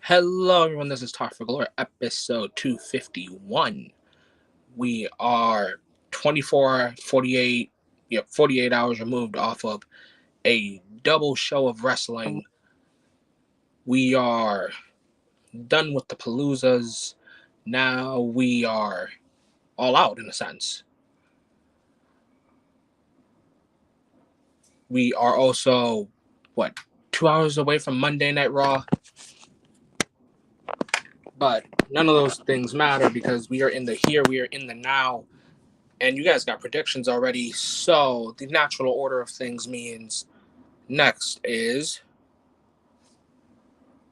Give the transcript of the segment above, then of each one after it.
Hello, everyone. This is Talk for Glory, episode 251. We are 48 hours removed off of a double show of wrestling. We are done with the Paloozas. Now we are all out, in a sense. We are also, 2 hours away from Monday Night Raw? But none of those things matter because we are in the here, we are in the now. And you guys got predictions already, so the natural order of things means next is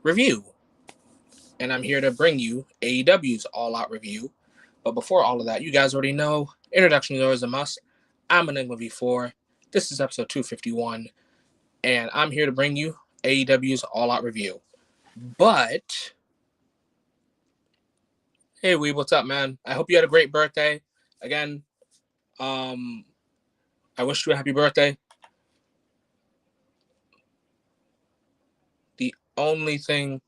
review. And I'm here to bring you AEW's All Out review. But before all of that, you guys already know, introduction is always a must. I'm Enigma V4. This is episode 251. And I'm here to bring you AEW's All Out review. But, hey, Weeb, what's up, man? I hope you had a great birthday. Again, I wish you a happy birthday. The only thing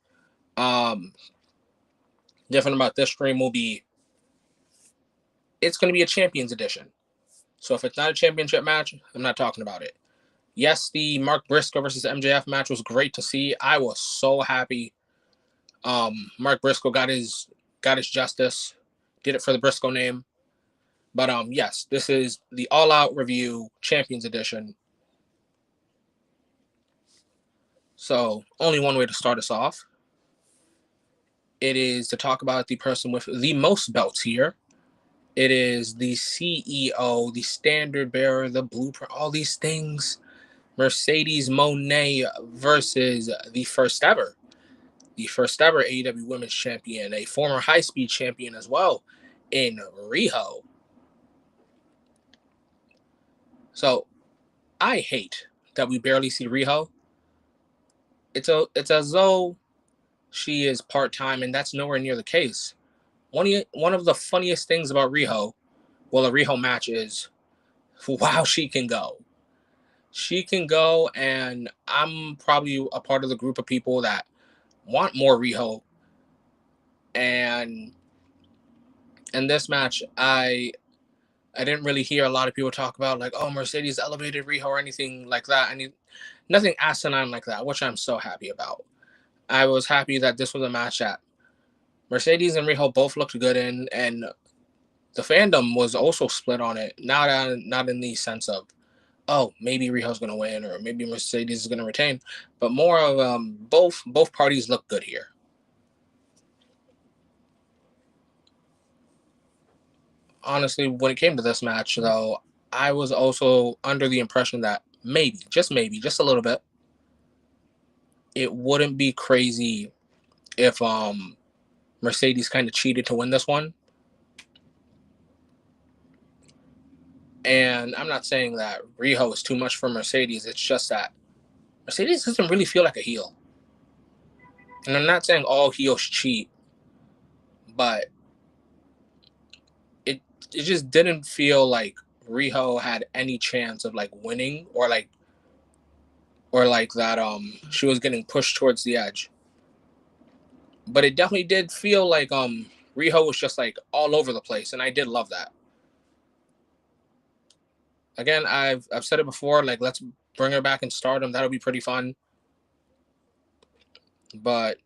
different about this stream will be it's going to be a Champions Edition. So if it's not a championship match, I'm not talking about it. Yes, the Mark Briscoe versus MJF match was great to see. I was so happy. Mark Briscoe got his justice, did it for the Briscoe name. But yes, this is the All Out Review Champions Edition. So only one way to start us off. It is to talk about the person with the most belts here. It is the CEO, the standard bearer, the blueprint, all these things. Mercedes Moné versus the first ever AEW Women's Champion, a former high-speed champion as well, in Riho. So, I hate that we barely see Riho. It's as though she is part-time, and that's nowhere near the case. One of the funniest things about Riho, well, a Riho match is, wow, she can go. She can go, and I'm probably a part of the group of people that want more Riho. And in this match, I didn't really hear a lot of people talk about like, oh, Mercedes elevated Riho or anything like that. Nothing asinine like that, which I'm so happy about. I was happy that this was a match that Mercedes and Riho both looked good in, and the fandom was also split on it. Not in the sense of, oh, maybe Riho's going to win or maybe Mercedes is going to retain, but more of both parties look good here. Honestly, when it came to this match, though, I was also under the impression that maybe, just a little bit, it wouldn't be crazy if Mercedes kind of cheated to win this one. And I'm not saying that Riho is too much for Mercedes. It's just that Mercedes doesn't really feel like a heel. And I'm not saying all heels cheat, but it just didn't feel like Riho had any chance of like winning or like that she was getting pushed towards the edge. But it definitely did feel like Riho was just like all over the place, and I did love that. Again, I've said it before, like let's bring her back in Stardom. That'll be pretty fun. But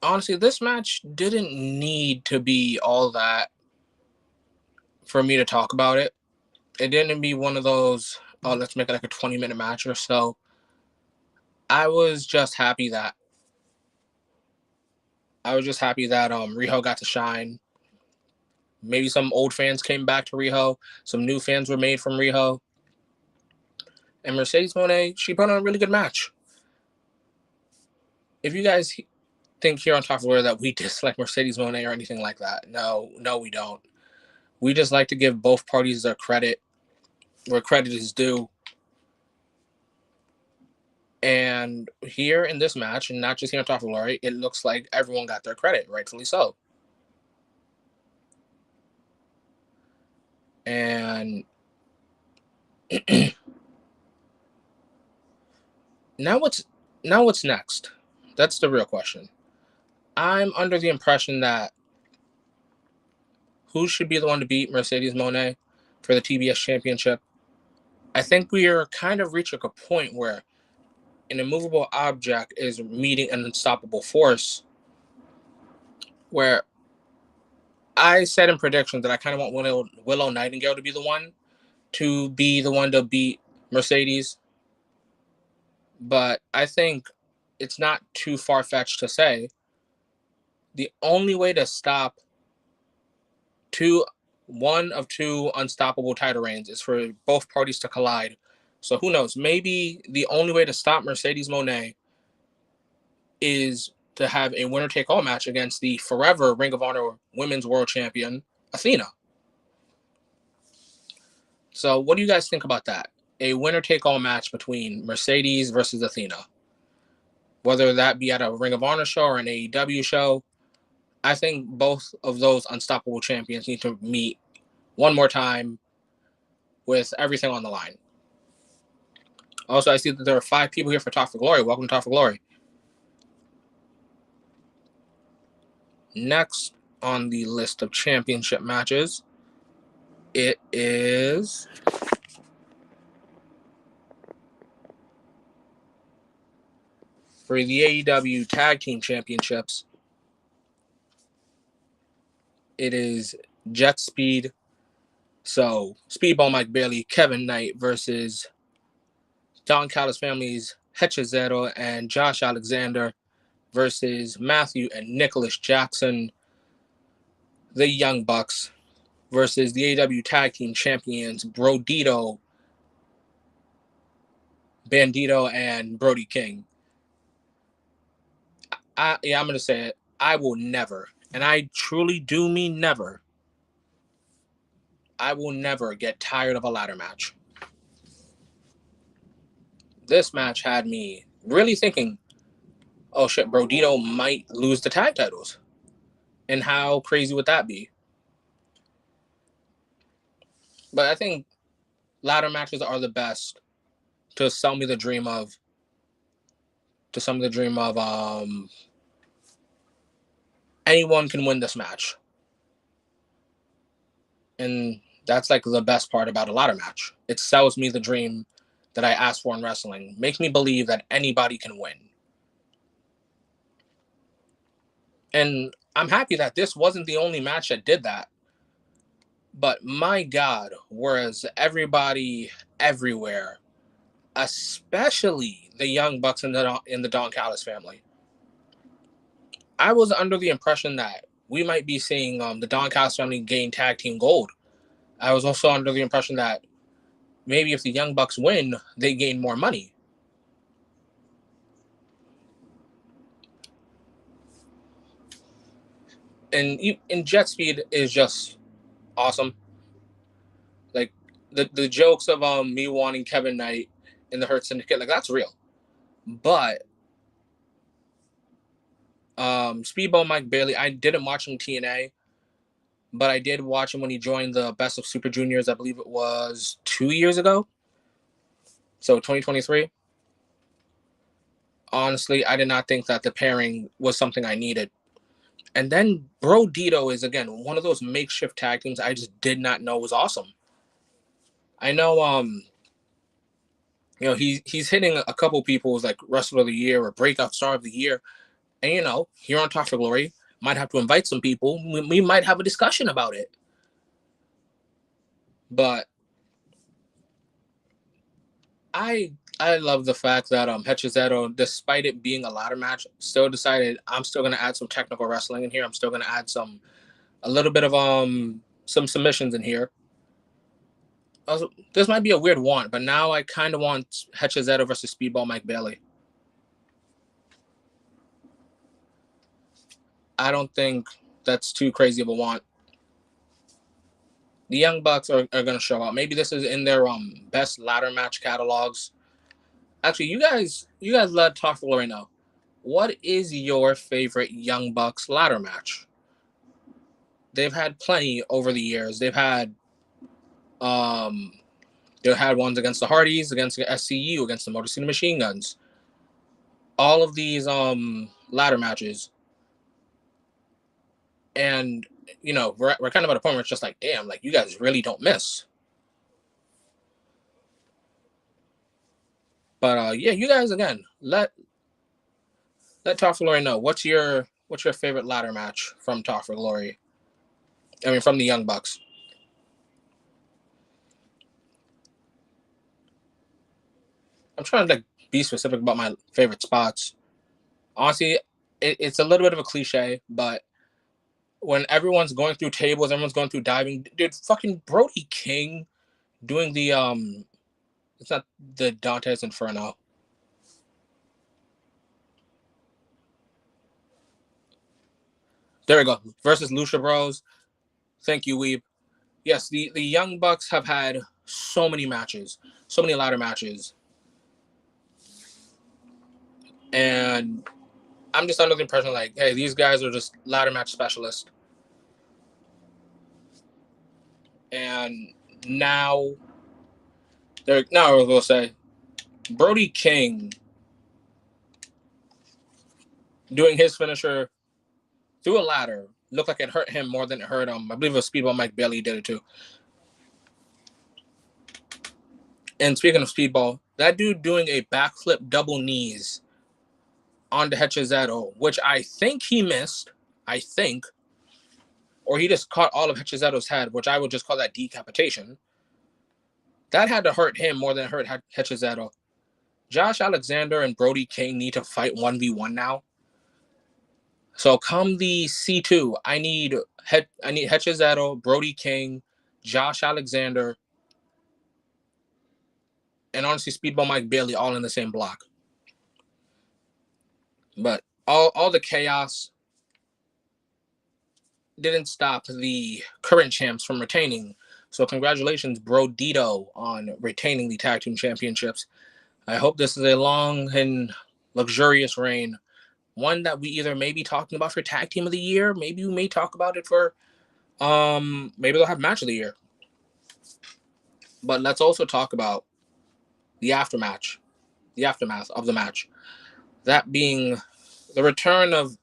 honestly, this match didn't need to be all that for me to talk about it. It didn't be one of those, oh, let's make it like a 20-minute match or so. I was just happy that Riho got to shine. Maybe some old fans came back to Riho. Some new fans were made from Riho. And Mercedes Moné, she put on a really good match. If you guys think here on Top of the World that we dislike Mercedes Moné or anything like that, no, we don't. We just like to give both parties their credit where credit is due. And here in this match, and not just here on Top of Glory, it looks like everyone got their credit, rightfully so. And now Now what's next? That's the real question. I'm under the impression that who should be the one to beat Mercedes Moné for the TBS championship? I think we are kind of reaching a point where an immovable object is meeting an unstoppable force, where I said in predictions that I kind of want Willow Nightingale to be the one to beat Mercedes. But I think it's not too far-fetched to say the only way to stop one of two unstoppable title reigns is for both parties to collide. So who knows? Maybe the only way to stop Mercedes Moné is to have a winner-take-all match against the forever Ring of Honor Women's World Champion, Athena. So what do you guys think about that? A winner-take-all match between Mercedes versus Athena. Whether that be at a Ring of Honor show or an AEW show, I think both of those unstoppable champions need to meet one more time with everything on the line. Also, I see that there are 5 people here for Talk for Glory. Welcome to Talk for Glory. Next on the list of championship matches, it is for the AEW Tag Team Championships. It is Jet Speed. So, Speedball Mike Bailey, Kevin Knight versus Don Callis Family's Hechizero and Josh Alexander versus Matthew and Nicholas Jackson, the Young Bucks, versus the AEW Tag Team Champions, Bandito, and Brody King. I'm going to say it. I will never, and I truly do mean never, I will never get tired of a ladder match. This match had me really thinking, oh shit, Bandito might lose the tag titles. And how crazy would that be? But I think ladder matches are the best to sell me the dream of anyone can win this match. And that's like the best part about a ladder match. It sells me the dream that I asked for in wrestling. Makes me believe that anybody can win. And I'm happy that this wasn't the only match that did that. But my God, whereas everybody everywhere, especially the Young Bucks in the Don Callis family, I was under the impression that we might be seeing the Don Callis family gain tag team gold. I was also under the impression that maybe if the Young Bucks win, they gain more money. And Jet Speed is just awesome. Like the jokes of me wanting Kevin Knight in the Hurt Syndicate, like that's real. But Speedball Mike Bailey, I didn't watch him TNA, but I did watch him when he joined the Best of Super Juniors. I believe it was 2 years ago. So 2023. Honestly, I did not think that the pairing was something I needed. And then Bandito is, again, one of those makeshift tag teams I just did not know was awesome. I know, he's hitting a couple people's like Wrestler of the Year or Breakout Star of the Year. And, here on Talk for Glory, might have to invite some people. We might have a discussion about it. But I love the fact that Hechizero, despite it being a ladder match, still decided I'm still going to add some technical wrestling in here. I'm still going to add a little bit of some submissions in here. Also, this might be a weird want, but now I kind of want Hechizero versus Speedball Mike Bailey. I don't think that's too crazy of a want. The Young Bucks are going to show up. Maybe this is in their best ladder match catalogs. Actually, you guys let Talk for Glory know. What is your favorite Young Bucks ladder match? They've had plenty over the years. They've had ones against the Hardys, against the SCU, against the Motor City Machine Guns. all of these ladder matches, and we're kind of at a point where it's just like, damn, like you guys really don't miss. But yeah, you guys again, let Talk for Glory know what's your favorite ladder match from Talk for Glory. I mean, from the Young Bucks. I'm trying to like be specific about my favorite spots. Honestly, it's a little bit of a cliche, but when everyone's going through tables, everyone's going through diving, dude, fucking Brody King doing the it's not the Dante's Inferno. There we go. Versus Lucha Bros. Thank you, Weeb. Yes, the Young Bucks have had so many matches, so many ladder matches. And I'm just under the impression like, hey, these guys are just ladder match specialists. And now I will say Brody King doing his finisher through a ladder looked like it hurt him more than it hurt him. I believe it was Speedball Mike Bailey did it too. And speaking of Speedball, that dude doing a backflip double knees on the Hechizato, which I think he missed. I think. Or he just caught all of Hechizato's head, which I would just call that decapitation. That had to hurt him more than it hurt Hechizato. Josh Alexander and Brody King need to fight 1v1 now. So come the C2, I need Hechizato, Brody King, Josh Alexander, and honestly Speedball Mike Bailey all in the same block. But all the chaos didn't stop the current champs from retaining. So congratulations, Bro Dito, on retaining the tag team championships. I hope this is a long and luxurious reign. One that we either may be talking about for tag team of the year, maybe we may talk about it for maybe they'll have match of the year. But let's also talk about the aftermath of the match. That being the return of,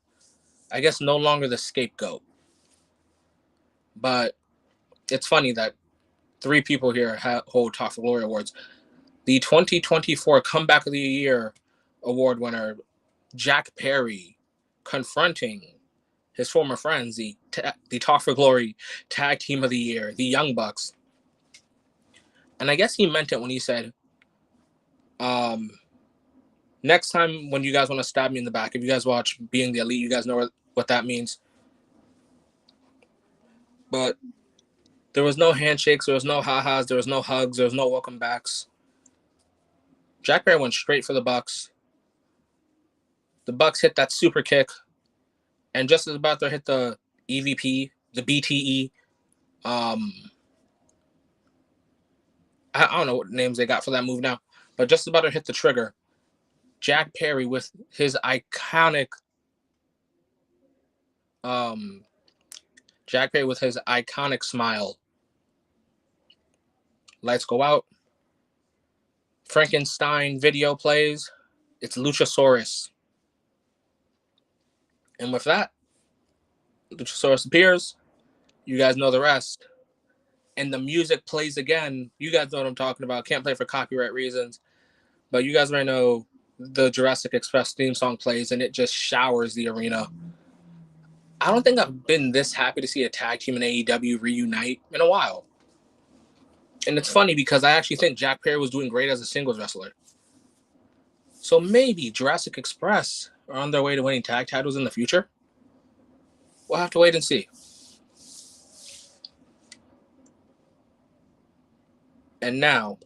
I guess, no longer the scapegoat. But it's funny that 3 people here hold Talk for Glory awards. The 2024 Comeback of the Year award winner, Jack Perry, confronting his former friends, the Talk for Glory Tag Team of the Year, the Young Bucks. And I guess he meant it when he said, next time when you guys want to stab me in the back, if you guys watch Being the Elite, you guys know what that means. But there was no handshakes, there was no ha-has, there was no hugs, there was no welcome backs. Jack Perry went straight for the Bucks. The Bucks hit that super kick, and just as about to hit the EVP, the BTE, I don't know what names they got for that move now, but just about to hit the trigger, Jack Perry with his iconic smile. Lights go out. Frankenstein video plays. It's Luchasaurus. And with that, Luchasaurus appears. You guys know the rest. And the music plays again. You guys know what I'm talking about. Can't play for copyright reasons. But you guys might know the Jurassic Express theme song plays, and it just showers the arena. I don't think I've been this happy to see a tag team in AEW reunite in a while. And it's funny because I actually think Jack Perry was doing great as a singles wrestler. So maybe Jurassic Express are on their way to winning tag titles in the future. We'll have to wait and see. And now,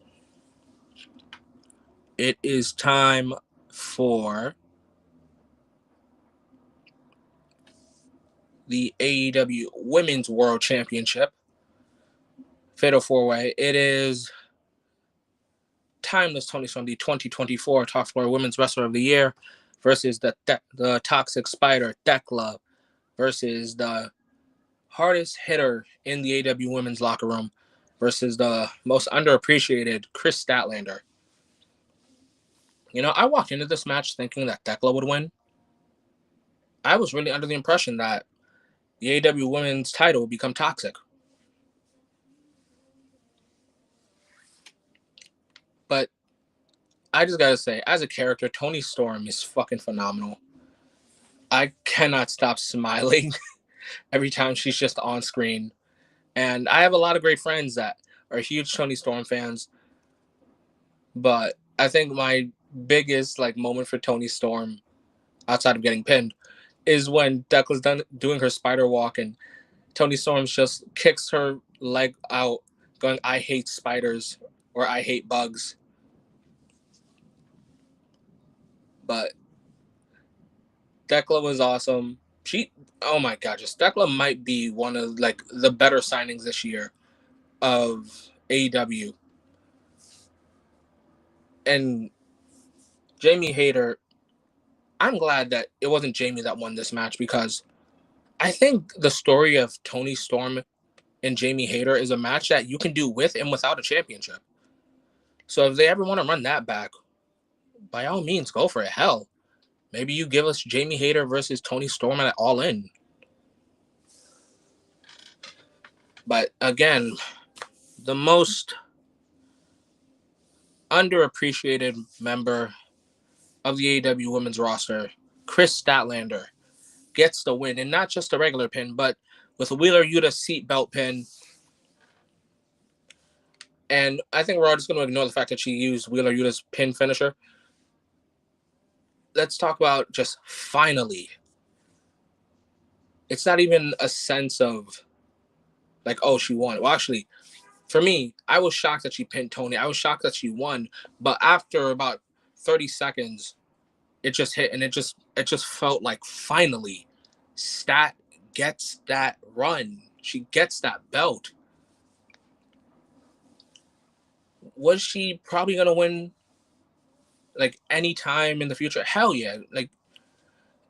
it is time for the AEW Women's World Championship Fatal 4-Way. It is Timeless Tony from the 2024 Top 4 Women's Wrestler of the Year versus the Toxic Spider, Thekla, versus the hardest hitter in the AEW Women's locker room versus the most underappreciated, Chris Statlander. I walked into this match thinking that Thekla would win. I was really under the impression that the AEW Women's title would become toxic. But I just gotta say, as a character, Toni Storm is fucking phenomenal. I cannot stop smiling every time she's just on screen. And I have a lot of great friends that are huge Toni Storm fans. But I think my biggest moment for Toni Storm, outside of getting pinned, is when Declan's done doing her spider walk and Toni Storm just kicks her leg out, going, "I hate spiders," or "I hate bugs." But Thekla was awesome. Oh my god, just Thekla might be one of the better signings this year of AEW. And Jamie Hayter, I'm glad that it wasn't Jamie that won this match, because I think the story of Toni Storm and Jamie Hayter is a match that you can do with and without a championship. So if they ever want to run that back, by all means, go for it. Hell, maybe you give us Jamie Hayter versus Toni Storm at All In. But again, the most underappreciated member of the AEW women's roster, Chris Statlander, gets the win. And not just a regular pin, but with a Wheeler Yuta seatbelt pin. And I think we're all just going to ignore the fact that she used Wheeler Yuta's pin finisher. Let's talk about just finally. It's not even a sense of oh, she won. Well, actually, for me, I was shocked that she pinned Toni. I was shocked that she won. But after about 30 seconds, it just hit, and it just felt like finally Stat gets that run. She gets that belt. Was she probably gonna win any time in the future? Hell yeah.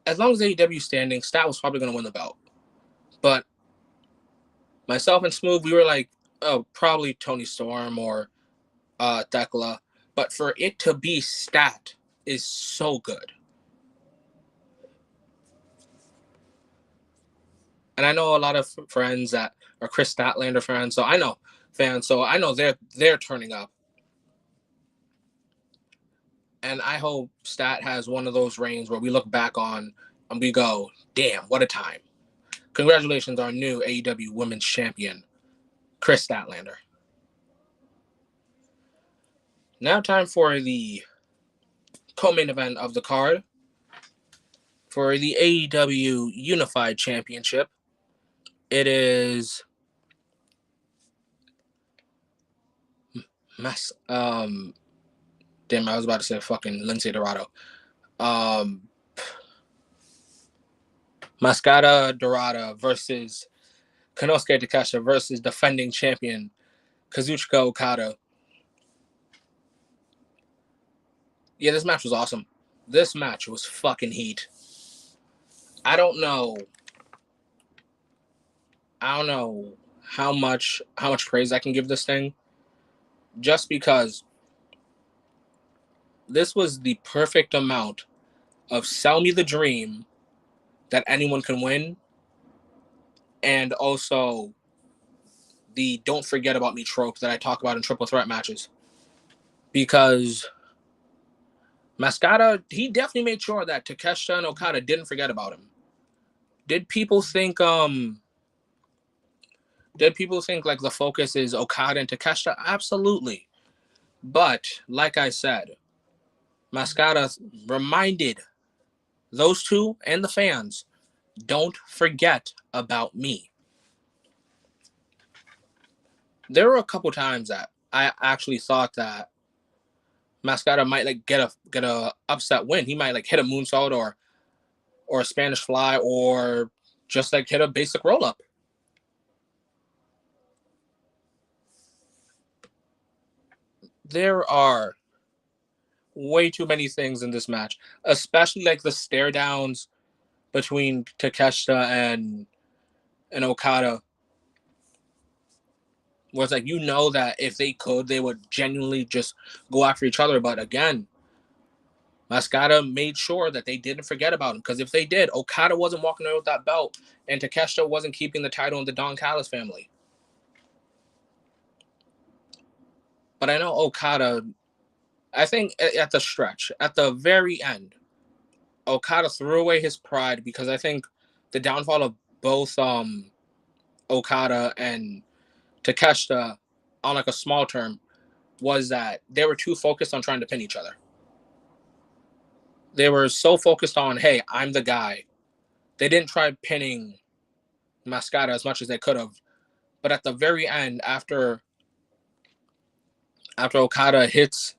As long as AEW standing, Stat was probably gonna win the belt. But myself and Smoove, we were like, oh, probably Toni Storm or Thekla. But for it to be Stat is so good. And I know a lot of friends that are Chris Statlander fans, so I know they're turning up. And I hope Stat has one of those reigns where we look back on and we go, damn, what a time. Congratulations, our new AEW Women's Champion, Chris Statlander. Now time for the co-main event of the card. For the AEW Unified Championship, it is damn, I was about to say fucking Lindsay Dorado. Mascara Dorada versus Konosuke Takeshita versus defending champion Kazuchika Okada. Yeah, this match was awesome. This match was fucking heat. I don't know how much praise I can give this thing, just because this was the perfect amount of sell me the dream that anyone can win, and also the don't forget about me trope that I talk about in triple threat matches. Because Mascara, he definitely made sure that Takeshita and Okada didn't forget about him. Did people think the focus is Okada and Takeshita? Absolutely. But like I said, Mascara reminded those two and the fans, don't forget about me. There were a couple times that I actually thought that Mascara might get a upset win. He might hit a moonsault or a Spanish fly, or just hit a basic roll up. There are way too many things in this match, especially the stare downs between Takeshita and Okada, where it's that if they could, they would genuinely just go after each other. But again, Mascara made sure that they didn't forget about him, because if they did, Okada wasn't walking away with that belt, and Takeshita wasn't keeping the title in the Don Callis family. But I know Okada, I think at the stretch, at the very end, Okada threw away his pride, because I think the downfall of both Okada and Takeshita on like a small term was that they were too focused on trying to pin each other. They were so focused on, hey, I'm the guy. They didn't try pinning Mascara as much as they could have. But at the very end, after Okada hits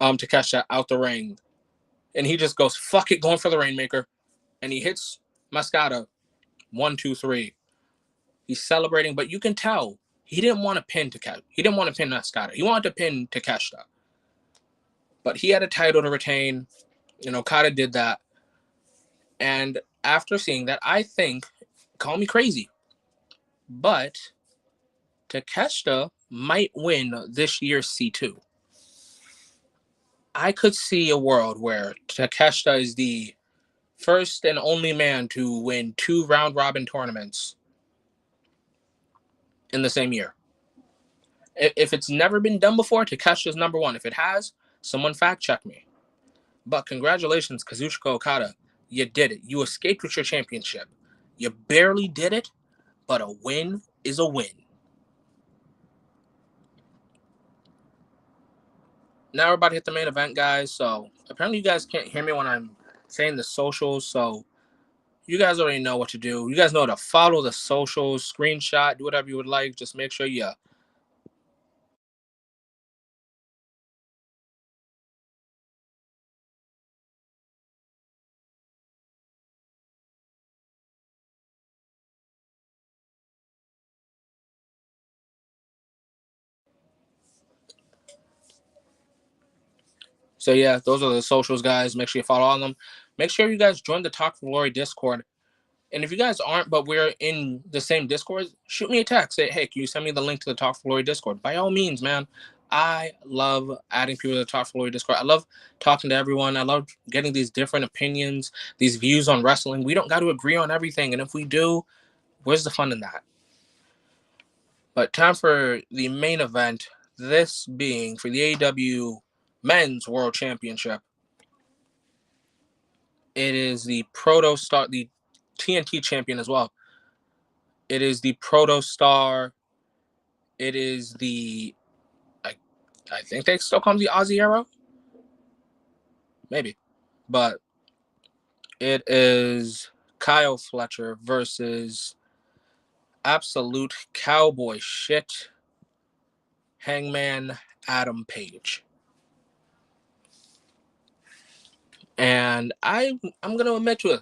Takeshita out the ring, and he just goes, fuck it, going for the Rainmaker, and he hits Mascara 1, 2, 3. He's celebrating, but you can tell he didn't want to pin Takeshita. He didn't want to pin Mascara. He wanted to pin Takeshita. But he had a title to retain, and Okada did that. And after seeing that, I think, call me crazy, but Takeshita might win this year's C2. I could see a world where Takeshita is the first and only man to win 2 round robin tournaments in the same year. If it's never been done before, Takeshita's number 1. If it has, someone fact check me. But congratulations, Kazuchika Okada. You did it. You escaped with your championship. You barely did it, but a win is a win. Now we're about to hit the main event, guys. So apparently you guys can't hear me when I'm saying the socials. So you guys already know what to do. You guys know to follow the socials, screenshot, do whatever you would like. Just make sure you. So yeah, those are the socials, guys. Make sure you follow all of them. Make sure you guys join the Talk for Glory Discord. And if you guys aren't, but we're in the same Discord, shoot me a text. Say, hey, can you send me the link to the Talk for Glory Discord? By all means, man. I love adding people to the Talk for Glory Discord. I love talking to everyone. I love getting these different opinions, these views on wrestling. We don't got to agree on everything. And if we do, where's the fun in that? But time for the main event, this being for the AEW Men's World Championship. It is the Proto Star, the TNT champion as well. It is the Proto Star. It is the, I think they still call him the Aussie Arrow. Maybe. But it is Kyle Fletcher versus absolute cowboy shit Hangman Adam Page. And I'm going to admit to it,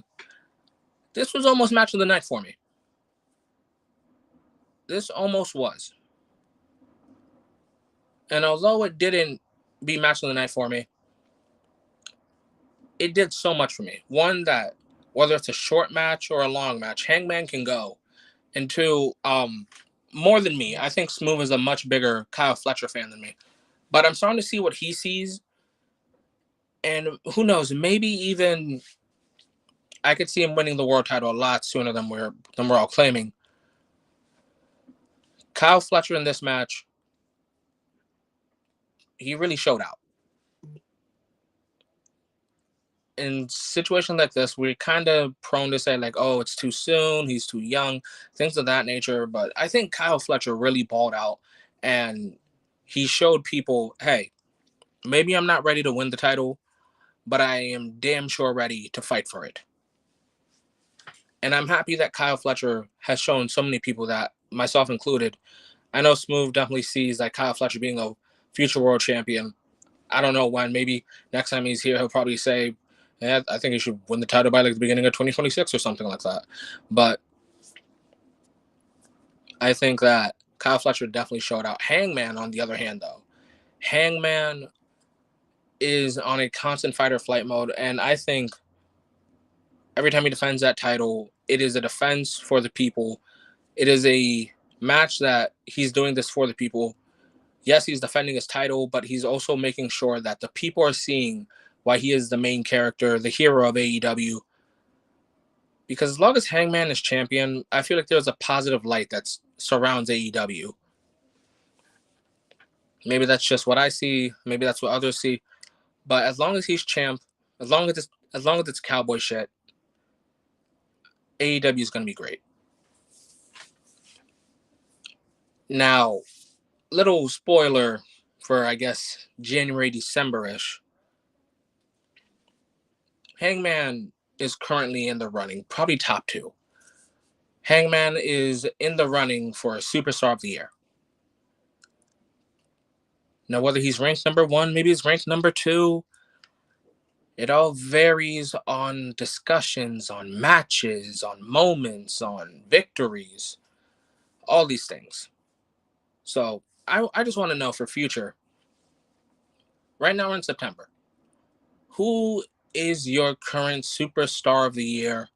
this was almost match of the night for me. This almost was. And although it didn't be match of the night for me, it did so much for me. One, that whether it's a short match or a long match, Hangman can go. And two, more than me, I think Smoove is a much bigger Kyle Fletcher fan than me. But I'm starting to see what he sees. And who knows, maybe even I could see him winning the world title a lot sooner than we're all claiming. Kyle Fletcher in this match, he really showed out. In situations like this, we're kind of prone to say, like, oh, it's too soon, he's too young, things of that nature. But I think Kyle Fletcher really balled out, and he showed people, hey, maybe I'm not ready to win the title, but I am damn sure ready to fight for it. And I'm happy that Kyle Fletcher has shown so many people that, myself included. I know Smoove definitely sees like Kyle Fletcher being a future world champion. I don't know when. Maybe next time he's here, he'll probably say, yeah, I think he should win the title by like the beginning of 2026 or something like that. But I think that Kyle Fletcher definitely showed out. Hangman, on the other hand, though, Hangman is on a constant fight or flight mode. And I think every time he defends that title, it is a defense for the people. It is a match that he's doing this for the people. Yes, he's defending his title, but he's also making sure that the people are seeing why he is the main character, the hero of AEW. Because as long as Hangman is champion, I feel like there's a positive light that surrounds AEW. Maybe that's just what I see. Maybe that's what others see. But as long as he's champ, as long as it's cowboy shit, AEW is gonna be great. Now, little spoiler for I guess January, December-ish. Hangman is currently in the running, probably top 2. Hangman is in the running for Superstar of the Year. Now, whether he's ranked number 1, maybe he's ranked number 2, it all varies on discussions, on matches, on moments, on victories, all these things. So I just want to know for future. Right now we're in September. Who is your current Superstar of the Year?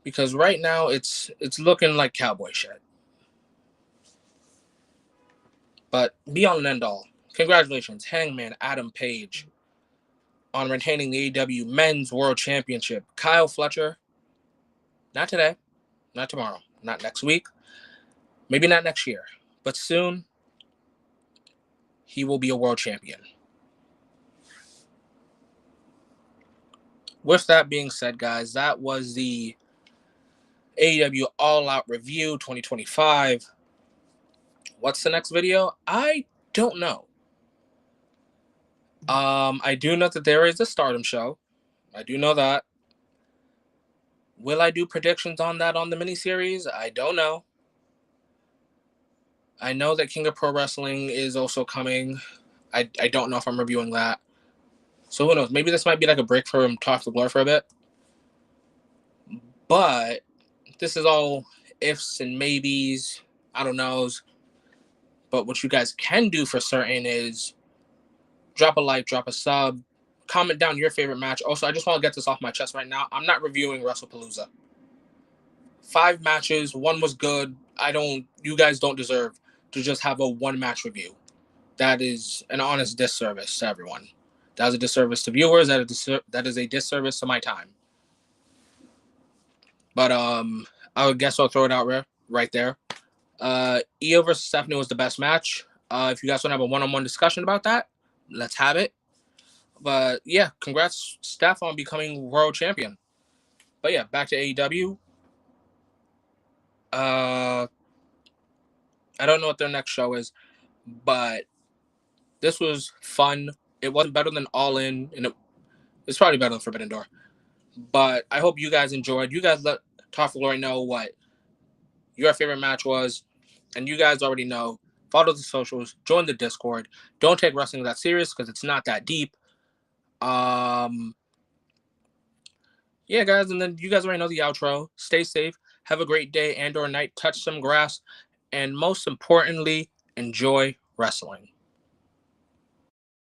Because right now it's looking like cowboy shit. But be all and end all, congratulations, Hangman Adam Page, on retaining the AEW Men's World Championship. Kyle Fletcher, not today, not tomorrow, not next week, maybe not next year, but soon he will be a world champion. With that being said, guys, that was the AEW All Out Review 2025. What's the next video? I don't know. I do know that there is a Stardom show. I do know that. Will I do predictions on that on the miniseries? I don't know. I know that King of Pro Wrestling is also coming. I don't know if I'm reviewing that. So who knows? Maybe this might be like a break from Talk to Glory for a bit. But this is all ifs and maybes. I don't know. But what you guys can do for certain is drop a like, drop a sub, comment down your favorite match. Also, I just want to get this off my chest right now. I'm not reviewing WrestlePalooza. 5 matches, 1 was good. You guys don't deserve to just have a 1-match review. That is an honest disservice to everyone. That is a disservice to viewers. That is a disservice to my time. But I guess I'll throw it out right there. Io versus Stephanie was the best match. If you guys want to have a one-on-one discussion about that, let's have it. But yeah, congrats, Steph, on becoming world champion. But yeah, back to AEW. I don't know what their next show is, but this was fun. It wasn't better than All In, and it's probably better than Forbidden Door. But I hope you guys enjoyed. You guys let Talk for Glory know what your favorite match was, and you guys already know. Follow the socials, join the Discord. Don't take wrestling that serious because it's not that deep. Yeah, guys, and then you guys already know the outro. Stay safe. Have a great day and or night. Touch some grass. And most importantly, enjoy wrestling.